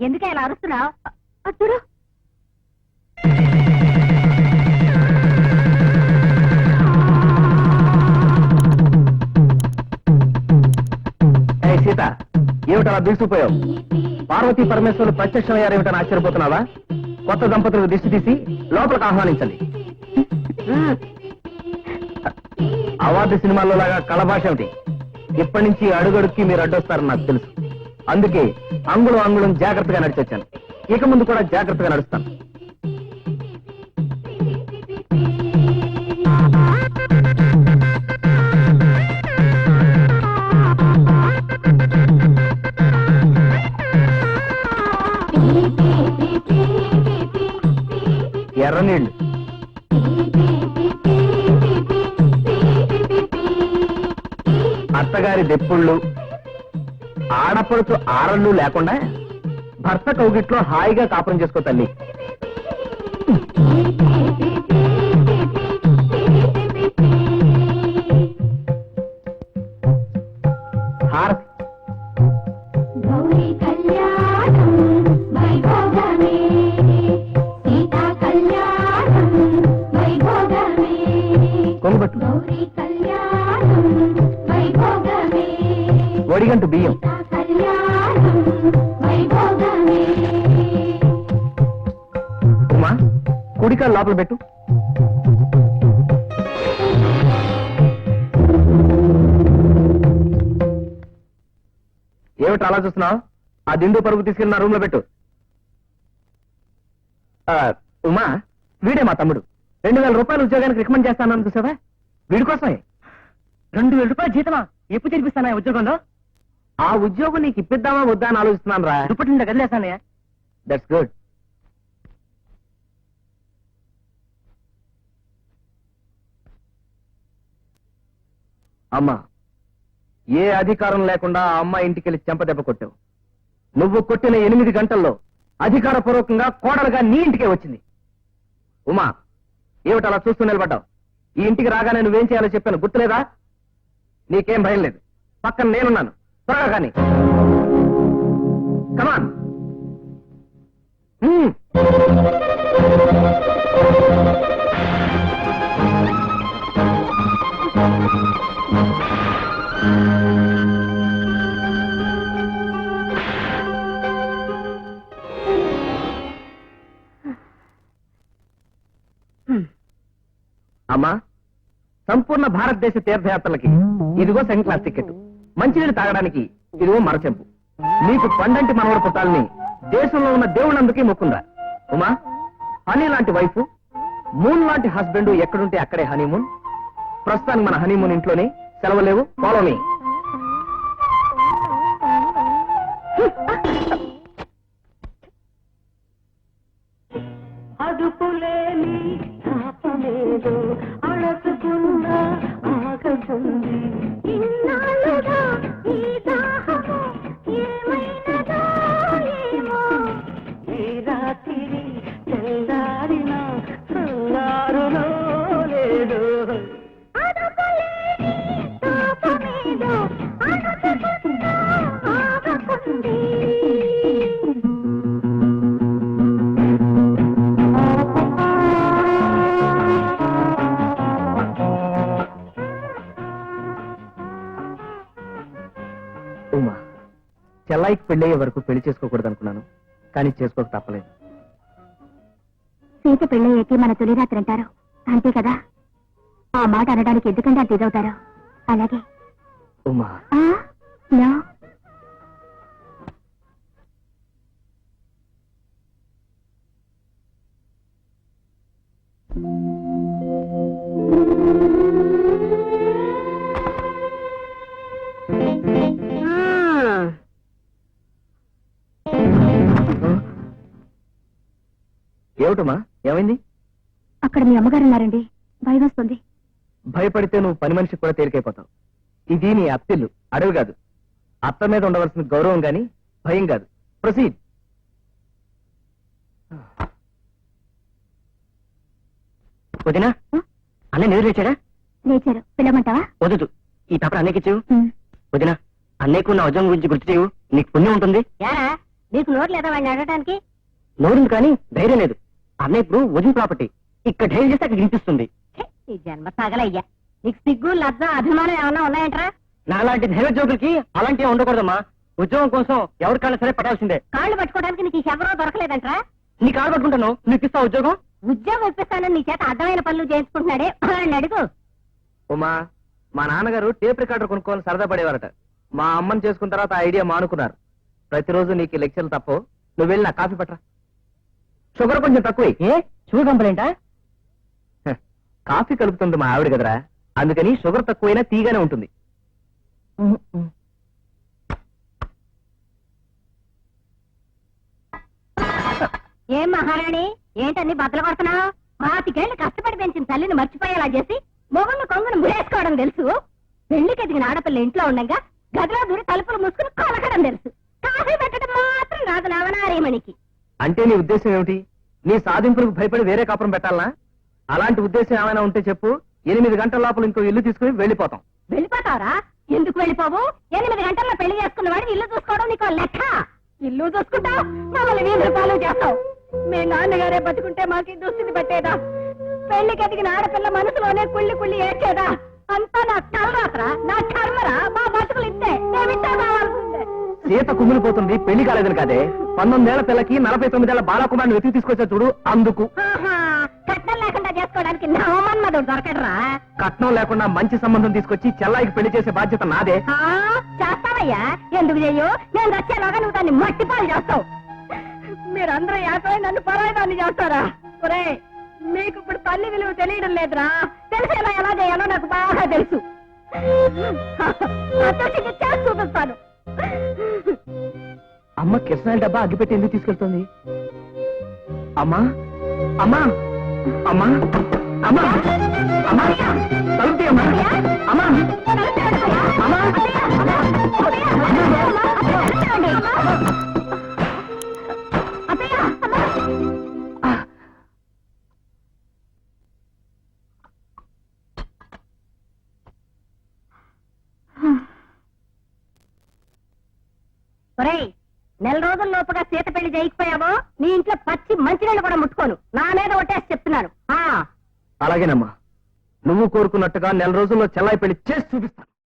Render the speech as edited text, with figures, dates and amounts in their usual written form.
ఎందుకే ఇలా అరుస్తున్నావు? చూడు. సీత, ఏమిటలా దూసిపోయావు? పార్వతీ పరమేశ్వరులు ప్రత్యక్షమయ్యారేమిటని ఆశ్చర్యపోతున్నావా? కొత్త దంపతులకు దిష్టి తీసి లోపలికి ఆహ్వానించండి. అవార్డు సినిమాల్లో లాగా కళభాష ఏమిటి? ఇప్పటి నుంచి అడుగడుక్కి మీరు అడ్డొస్తారని నాకు తెలుసు. అందుకే అంగుళం అంగుళం జాగ్రత్తగా నడిచొచ్చాను. ఇక ముందు కూడా జాగ్రత్తగా నడుస్తాను. ఎర్ర నీళ్లు, అత్తగారి దెప్పుళ్ళు, ఆడపడుచు ఆరళ్ళు లేకుండా భర్త కౌగిట్లో హాయిగా కాపురం చేసుకో తల్లి. హారతి. కొంగుబట్టు, ఒడిగంటు బియ్యం, ఉమా కుడికాలు లోపల పెట్టు. ఏమిటి అలా చూస్తున్నావు? ఆ దిండు పరుగు తీసుకెళ్ళి నా రూమ్ లో పెట్టు. ఉమా, వీడే మా తమ్ముడు. 2000 రూపాయలు ఉద్యోగానికి రికమెండ్ చేస్తానని చూసావా? వీడి కోసమే. 2000 రూపాయలు జీతమా? ఎప్పుడు చేర్పిస్తానా ఉద్యోగంలో? ఆ ఉద్యోగం నీకు ఇప్పిద్దామా వద్దా అని ఆలోచిస్తున్నాను రా. దుప్పటి నిండా గదిలేస్తానయ్యా. That's good. అమ్మా, ఏ అధికారం లేకుండా ఆ అమ్మాయి ఇంటికెళ్ళి చెంపదెబ్బ కొట్టావు. నువ్వు కొట్టిన 8 గంటల్లో అధికారపూర్వకంగా కోడలుగా నీ ఇంటికే వచ్చింది. ఉమా, ఏమిటి అలా చూస్తూ నిలబడ్డావు? ఈ ఇంటికి రాగానే నువ్వేం చేయాలో చెప్పాను, గుర్తులేదా? నీకేం భయం లేదు, పక్కన నేనున్నాను. త్వరగా కానీ. కమాన్. అమ్మా, సంపూర్ణ భారతదేశ తీర్థయాత్రలకి ఇదిగో సెకండ్ క్లాస్ టికెట్. మంచినీళ్ళు తాగడానికి ఇదిగో మరచెంపు. నీకు పండంటి మనవడు పుట్టాలని దేశంలో ఉన్న దేవుళ్ళందుకే మొక్కుందా. ఉమా, హనీ లాంటి వైఫ్, మూన్ లాంటి హస్బెండ్ ఎక్కడుంటే అక్కడే హనీమూన్. ప్రస్తుతానికి మన హనీమూన్ ఇంట్లోనే. సెలవులేవు, ఫాలో మీ. అదుపులేని పాపమేదో అడసుకున్న ఆగతుంది. ఇన్నాళ్ళుగా ఈ దాహము ఏమైనదో ఏమో. ఈ రాత్రి తెల్లారిన తెల్లారులో లేదు. అదుపులేని పాపమేదో అడసుకున్న ఆగతుంది. ఉమా, చెల్లాయికి పెళ్ళయ్యే వరకు పెళ్లి చేసుకోకూడదు అనుకున్నాను, కానీ చేసుకోక తప్పలేదు. సీత పెళ్ళయ్యాకే మన తొలి రాత్రి అంటారు, అంతే కదా? ఆ మాట అనడానికి ఎందుకంటే అంత ఇదవుతారు. అలాగే. ఉమా, నో. ఏమిటమ్మా, ఏమైంది? అక్కడ మీ అమ్మగారు ఉన్నారండి, భయం వస్తుంది. భయపడితే నువ్వు పని మనిషికి కూడా తేలికైపోతావు. ఇది నీ అత్తిల్లు, అడవి కాదు. అత్త మీద ఉండవలసిన గౌరవం గాని భయం కాదు. ప్రొసీడ్. వదినా, అన్నయ్య నిద్ర లేచాడా? లేచారు, పిల్లమంటావా? వద్దు, ఈ పేపర్ అన్నయ్యకి ఇచ్చేవు. వదినా, అన్నయ్యకు నా ఉద్యోగం గురించి గుర్తు చేయవు, నీకు పుణ్యం ఉంటుంది. నీకు నోరు లేదా వాడిని అడగటానికి? నోరుంది కానీ ధైర్యం లేదు. అన్నయ్య ఇప్పుడు వదిన ప్రాపర్టీ. ఇక్కడ ధైర్యం చేస్తే అక్కడ వినిపిస్తుంది. ఛే, ఈ జన్మ తగలయ్యా. నీకు సిగ్గు లజ్జ అభిమానం ఏమన్నా ఉన్నాయంట్రా? నాలాంటి ధైర్యోద్యోగులకి అలాంటివి ఉండకూడదమ్మా. ఉద్యోగం కోసం ఎవరికైనా సరే పడాల్సిందే. కాళ్ళు పట్టుకోవడానికి నీకు ఎవరో దొరకలేదంట్రా? నీ కాలు పట్టుకుంటాను, నీకు ఇస్తా ఉద్యోగం. ఉద్యోగం ఇప్పిస్తానని నీ చేత అర్థమైన పనులు చేయించుకుంటున్నాడే వాడిని అడుగు. ఉమా, మా నాన్నగారు టేప్ రికార్డర్ కొనుక్కోవాలని సరదా పడేవారట. మా అమ్మని చేసుకున్న తర్వాత ఆ ఐడియా మానుకున్నారు. ప్రతిరోజు నీకు లెక్చర్లు తప్ప నువ్వు వెళ్ళి నా కాఫీ పట్టరా. షుగర్ కొంచెం తక్కువ. ఏ షుగర్ కంప్లైంటా? కాఫీ కలుపుతుంది మా ఆవిడ కదరా, అందుకని షుగర్ తక్కువైనా తీగానే ఉంటుంది. ఏం మహారాణి, ఏంటన్ని బద్దలు కొడుతున్నావు? పాతికేళ్లు కష్టపడి పెంచిన తల్లిని మర్చిపోయేలా చేసి మొగుళ్ళు కొంగును మురేసుకోవడం తెలుసు. పెళ్లికి ఎదిగిన ఆడపిల్ల ఇంట్లో ఉండగా గదిలో దూరి తలుపులు మూసుకుని కొలకడం తెలుసు. కాఫీ పెట్టడం మాత్రం రాదు నవనారేమణికి. అంటే నీ ఉద్దేశం ఏమిటి? నీ సాధింపులకు భయపడి వేరే కాపురం పెట్టాలనా? అలాంటి ఉద్దేశం ఏమైనా ఉంటే చెప్పు. 8 గంటల లోపల ఇంకో ఇల్లు తీసుకుని వెళ్ళిపోతాం. వెళ్ళిపోతావరా? ఎందుకు వెళ్ళిపోవు? 8 గంటల్లో పెళ్లి చేసుకున్న వాడిని ఇల్లు చూసుకోవడం నీకు లెక్క. ఇల్లు చూసుకుంటావు, మమ్మల్ని వీధి పాలు చేస్తావు. మీ నాన్నగారే బతుకుంటే మాకు ఈ దుస్థితి పెట్టేదా? పెళ్లికి ఎదిగిన ఆడపిల్ల మనసులోనే కుళ్ళి కుళ్ళి ఏడ్చేదా? అంతా నా కలరాత్రా, నా కర్మరా. మా బతుకులు ఇంతే, మేమింటే కావాల్సిందే. సీత కుమిలిపోతుంది, పెళ్లి కాలేదని కాదే. 19 ఏళ్ల పిల్లకి 49 ఏళ్ల బాలకుమారిని వెతికి తీసుకొచ్చా చూడు, అందుకు. ఆహా, కట్నం లేకుండా చేసుకోవడానికి నా మన్మధుడు దొరకడరా? కట్నం లేకుండా మంచి సంబంధం తీసుకొచ్చి చెల్లాయికి పెళ్లి చేసే బాధ్యత నాదే. ఆ, చేస్తావయ్యా, ఎందుకు చెయ్యు? నేను వచ్చేలాగా నువ్వు దాన్ని మట్టి పాలు చేస్తావు. మీరందరూ ఏకమై నన్ను పరాయిదాన్ని చేస్తారా? ఒరే, మీకు ఇప్పుడు తల్లి విలువ తెలియడం లేదురా. తెలిసేలా ఎలా చేయాలో నాకు బాగా తెలుసు. అతనికి చేసి చూపిస్తాను. అమ్మ కిరసనాయిల డబ్బా అగ్గిపెట్టి ఎందుకు తీసుకెళ్తుంది? అమ్మా, అమ్మా, అమ్మా, అమ్మా, అమ్మా, తలుపు తీ అమ్మా. అమ్మా, అమ్మా, ఒరేయ్, 1 రోజుల లోపుగా సీత పెళ్లి చేయకపోయావో నీ ఇంట్లో పచ్చి మంచినీళ్ళు కూడా ముట్టుకోను. నా మీద ఒట్టేసి చెప్తున్నాను. అలాగేనమ్మా, నువ్వు కోరుకున్నట్టుగా 1 రోజుల్లో చెల్లాయి పెళ్లి చేసి చూపిస్తాను.